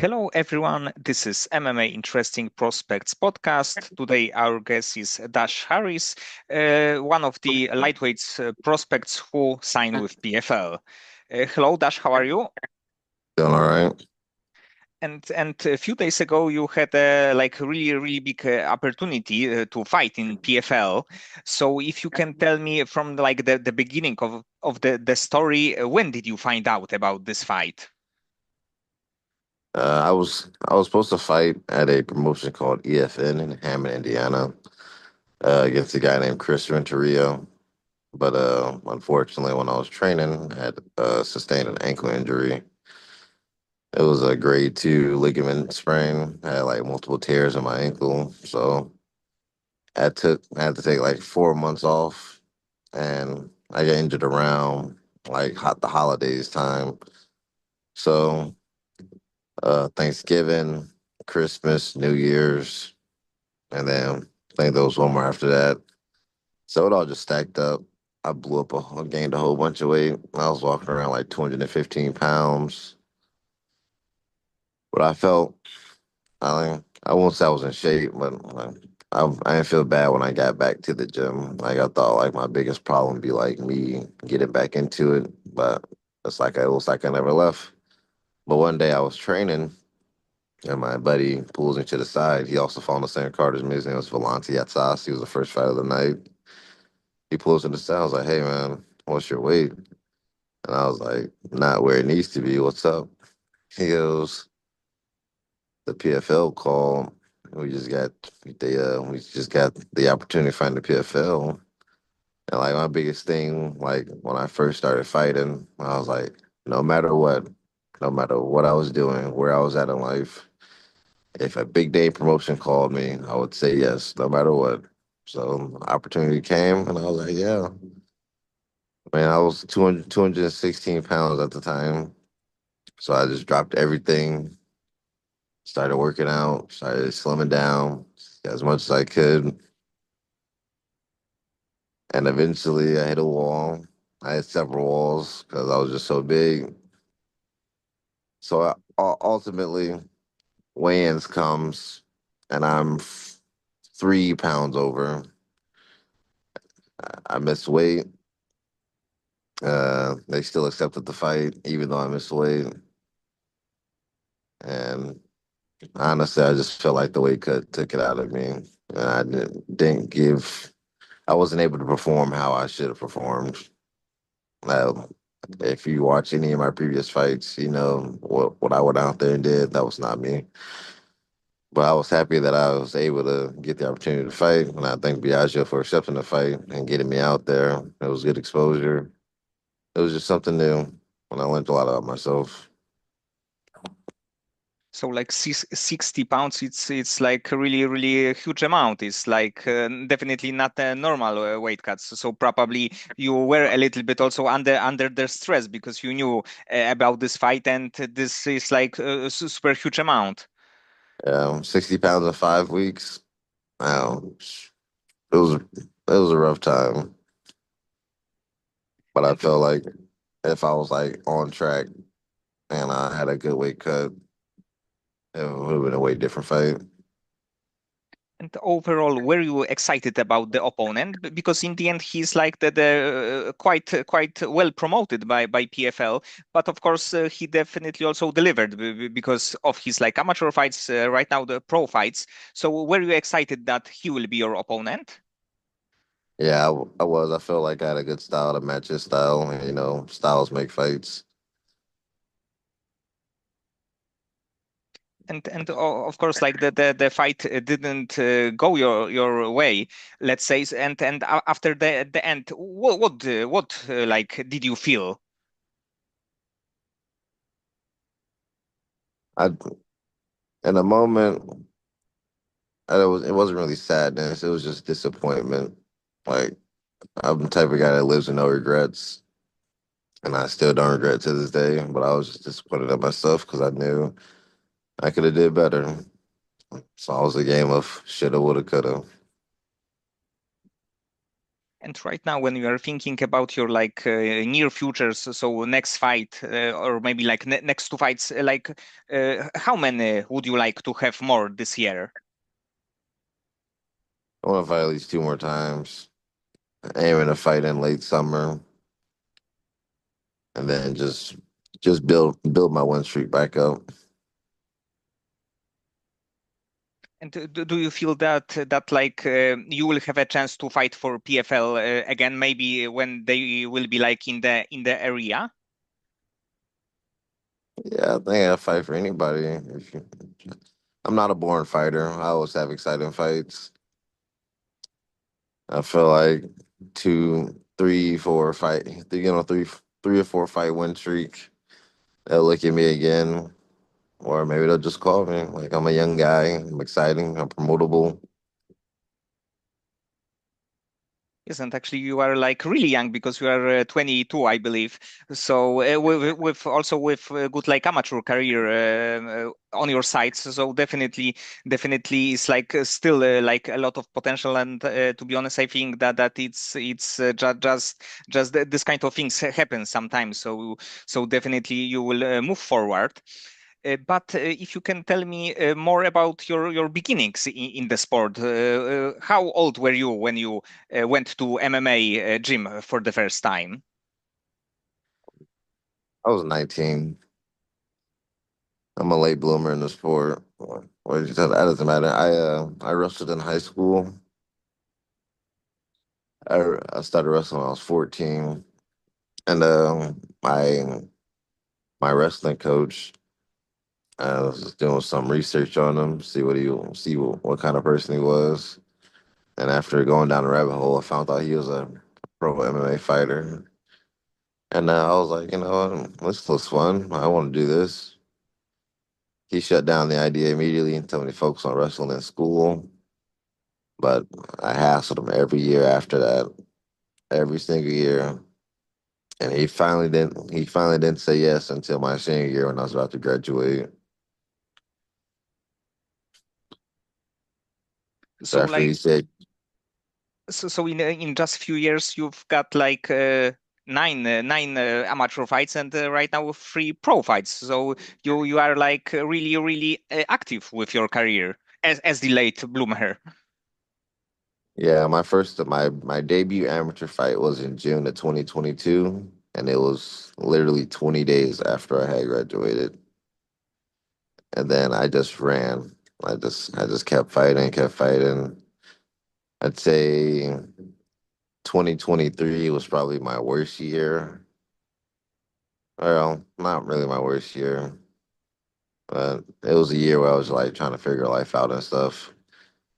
Hello, everyone. This is MMA Interesting Prospects podcast. Today, our guest is Dash Harris, one of the lightweights prospects who signed with PFL. Hello, Dash. How are you? Doing all right. And a few days ago, you had a really big opportunity to fight in PFL. So, if you can tell me from the beginning of the story, when did you find out about this fight? I was supposed to fight at a promotion called EFN in Hammond, Indiana, against a guy named Chris Renteria. But unfortunately, when I was training, I had sustained an ankle injury. It was a grade two ligament sprain. I had like multiple tears in my ankle, so I had to take like 4 months off, and I got injured around the holidays time. So Thanksgiving, Christmas, New Year's, and then I think there was one more after that. So it all just stacked up. I blew up, I gained a whole bunch of weight. I was walking around like 215 pounds, but I felt, I won't say I was in shape, but I didn't feel bad when I got back to the gym. Like I thought like my biggest problem would be like me getting back into it, but it was like I never left. But one day I was training. And my buddy pulls me to the side. He also fought on the same card as me. His name was Volante Atas. He was the first fight of the night. He pulls me to the side. I was like, hey, man, what's your weight? And I was like, not where it needs to be. What's up? He goes, the PFL call. We just got we just got the opportunity to find the PFL. And like my biggest thing, like when I first started fighting, I was like, no matter what, no matter what I was doing, where I was at in life, if a big day promotion called me, I would say yes, no matter what. So opportunity came, and I was like, yeah. Man, I was 216 pounds at the time. So I just dropped everything, started working out, started slimming down as much as I could. And eventually I hit a wall. I had several walls because I was just so big. So ultimately, weigh-ins comes, and I'm 3 pounds over. I missed weight. They still accepted the fight, even though I missed weight. And honestly, I just felt like the weight cut took it out of me. And didn't give, I wasn't able to perform how I should have performed. Uh, if you watch any of my previous fights, you know what I went out there and did. That was not me. But I was happy that I was able to get the opportunity to fight. And I thank Biaggio for accepting the fight and getting me out there. It was good exposure. It was just something new. And I learned a lot about myself. So 60 pounds, it's like a really a huge amount. It's like definitely not a normal weight cut. So probably you were a little bit also under the stress because you knew about this fight, and this is like a super huge amount. 60 pounds in 5 weeks. Wow. It was a rough time, but I And felt like if I was like on track and I had a good weight cut, it would have been a way different fight. And overall, were you excited about the opponent? Because in the end, he's like the quite well promoted by PFL. But of course, he definitely also delivered because of his like amateur fights. Right now, the pro fights. So were you excited that he will be your opponent? Yeah, I was. I felt like I had a good style to match his style. And, styles make fights. And of course, like the fight didn't go your way, let's say. And after the end, what like did you feel? I In a moment, it wasn't really sadness. It was just disappointment. Like I'm the type of guy that lives with no regrets, and I still don't regret to this day. But I was just disappointed at myself because I knew I could have did better. So it was a game of shoulda, woulda, coulda. And right now, when you are thinking about your like near futures, so next fight or maybe like next two fights, how many would you like to have more this year? I want to fight at least two more times. Aiming to fight in late summer, and then just build my win streak back up. And do you feel that like you will have a chance to fight for PFL again, maybe when they will be like in the area? Yeah, I think I fight for anybody. I'm not a born fighter. I always have exciting fights. I feel like two, three, four fight, three or four fight win streak. They'll look at me again, or maybe they'll just call me. Like I'm a young guy. I'm exciting. I'm promotable. Yes, and actually you are like really young because you are 22, I believe. So with also with good like amateur career on your side, so definitely it's like still like a lot of potential. And to be honest, I think that it's just this kind of things happen sometimes. So definitely you will move forward. But if you can tell me more about your beginnings in the sport, how old were you when you went to MMA gym for the first time? I was 19. I'm a late bloomer in the sport. That doesn't matter. I wrestled in high school. I started wrestling when I was 14, and my wrestling coach. I was just doing some research on him, see what kind of person he was. And after going down the rabbit hole, I found out he was a pro MMA fighter. And I was like, you know what, this looks fun. I want to do this. He shut down the idea immediately and told me to focus on wrestling in school. But I hassled him every year after that, every single year. And he finally didn't say yes until my senior year when I was about to graduate. So So after he like said, so in just few years you've got like nine amateur fights and right now three pro fights. So you are like really active with your career as the late bloomer. yeah, my debut amateur fight was in June of 2022, and it was literally 20 days after I had graduated. And then I just ran. I just kept fighting, kept fighting. I'd say 2023 was probably my worst year. Well, not really my worst year, but it was a year where I was like trying to figure life out and stuff.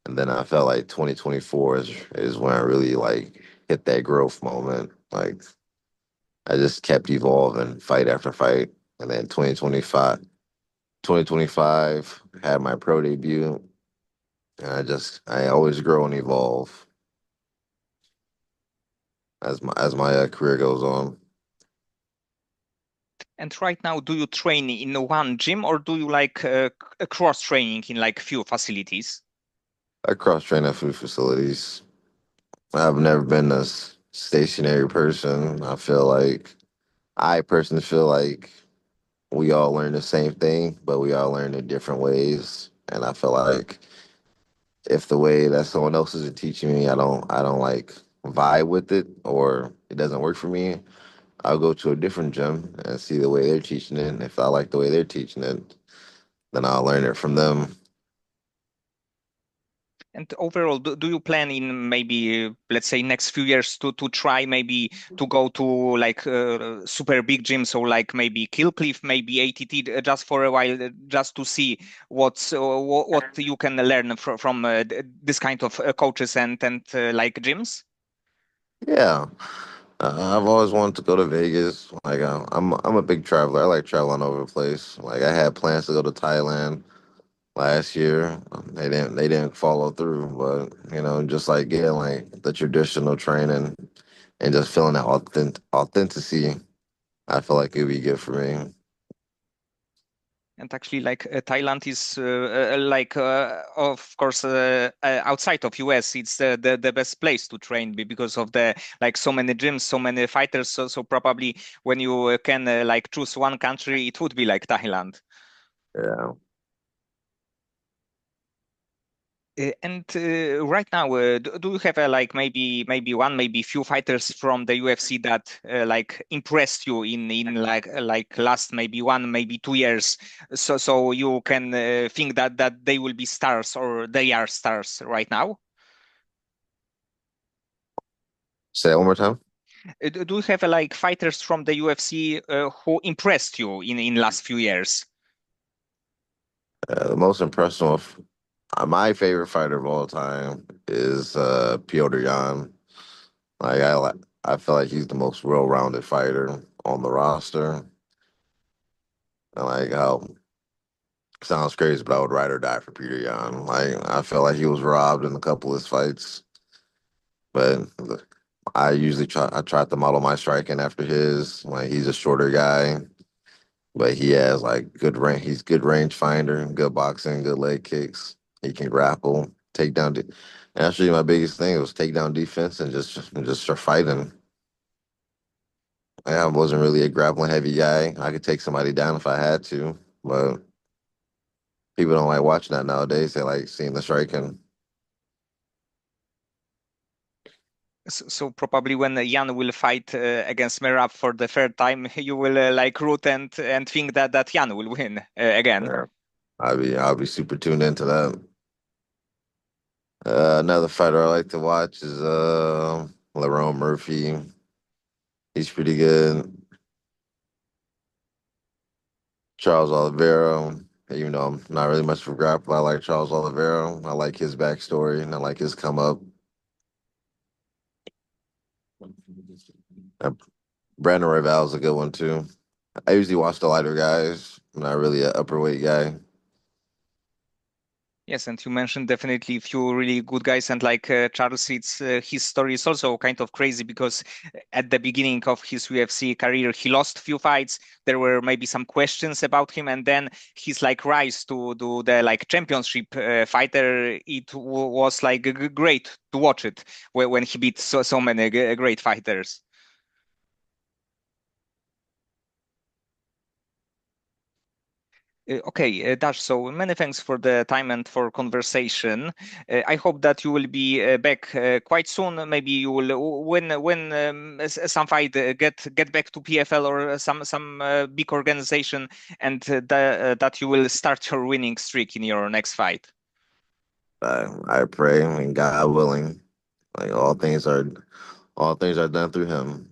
And then I felt like 2024 is when I really like hit that growth moment. Like I just kept evolving fight after fight. And then 2025 had my pro debut. And I always grow and evolve as my career goes on. And right now, do you train in one gym or do you like cross training in like few facilities? I cross train at food facilities. I've never been a stationary person. I personally feel like we all learn the same thing, but we all learn in different ways. And I feel like if the way that someone else is teaching me, I don't like vibe with it or it doesn't work for me, I'll go to a different gym and see the way they're teaching it. And if I like the way they're teaching it, then I'll learn it from them. And overall, do you plan in maybe, let's say, next few years to try maybe to go to like super big gyms or like maybe Killcliff, maybe ATT just for a while, just to see what you can learn from this kind of coaches and like gyms? Yeah, I've always wanted to go to Vegas. Like I'm a big traveler. I like traveling all over the place. Like I had plans to go to Thailand last year. They didn't follow through, but you know, just like getting like the traditional training and just feeling that authenticity, I feel like it'd be good for me. And actually, like Thailand is of course, outside of US, it's the best place to train because of the like so many gyms, so many fighters. So probably when you can like choose one country, it would be like Thailand. Yeah. And right now, do you have like maybe one, maybe few fighters from the UFC that like impressed you in like last maybe 1 maybe 2 years, so you can think that they will be stars or they are stars right now? Say it one more time. Do you have like fighters from the UFC who impressed you in last few years? The most impressive, my favorite fighter of all time is Piotr Jan. I feel like he's the most well-rounded fighter on the roster. And like how sounds crazy, but I would ride or die for Peter Yan. Like I felt like he was robbed in a couple of his fights, but I tried to model my striking after his. Like he's a shorter guy, but he has like good range. He's good range finder, good boxing, good leg kicks. He can grapple, take down. Actually, my biggest thing was take down defense and just start fighting. I wasn't really a grappling heavy guy. I could take somebody down if I had to, but people don't like watching that nowadays. They like seeing the striking. So probably when Jan will fight against Merab for the third time, you will like root and think that Jan will win again. Yeah. I'll be super tuned into that. Another fighter I like to watch is Lerone Murphy. He's pretty good. Charles Oliveira. Even though I'm not really much of a grappler, I like Charles Oliveira. I like his backstory and I like his come up. Uh, Brandon Royval is a good one too. I usually watch the lighter guys. I'm not really an upperweight guy. Yes, and you mentioned definitely a few really good guys, and like Charles, it's his story is also kind of crazy because at the beginning of his UFC career, he lost few fights. There were maybe some questions about him, and then his like rise to do the like championship fighter. It was like great to watch it when he beat so many great fighters. Okay, Dash, so many thanks for the time and for conversation. I hope that you will be back quite soon. Maybe you will win some fight, get back to PFL or some big organization, and that you will start your winning streak in your next fight. I pray and God willing, like all things are done through Him.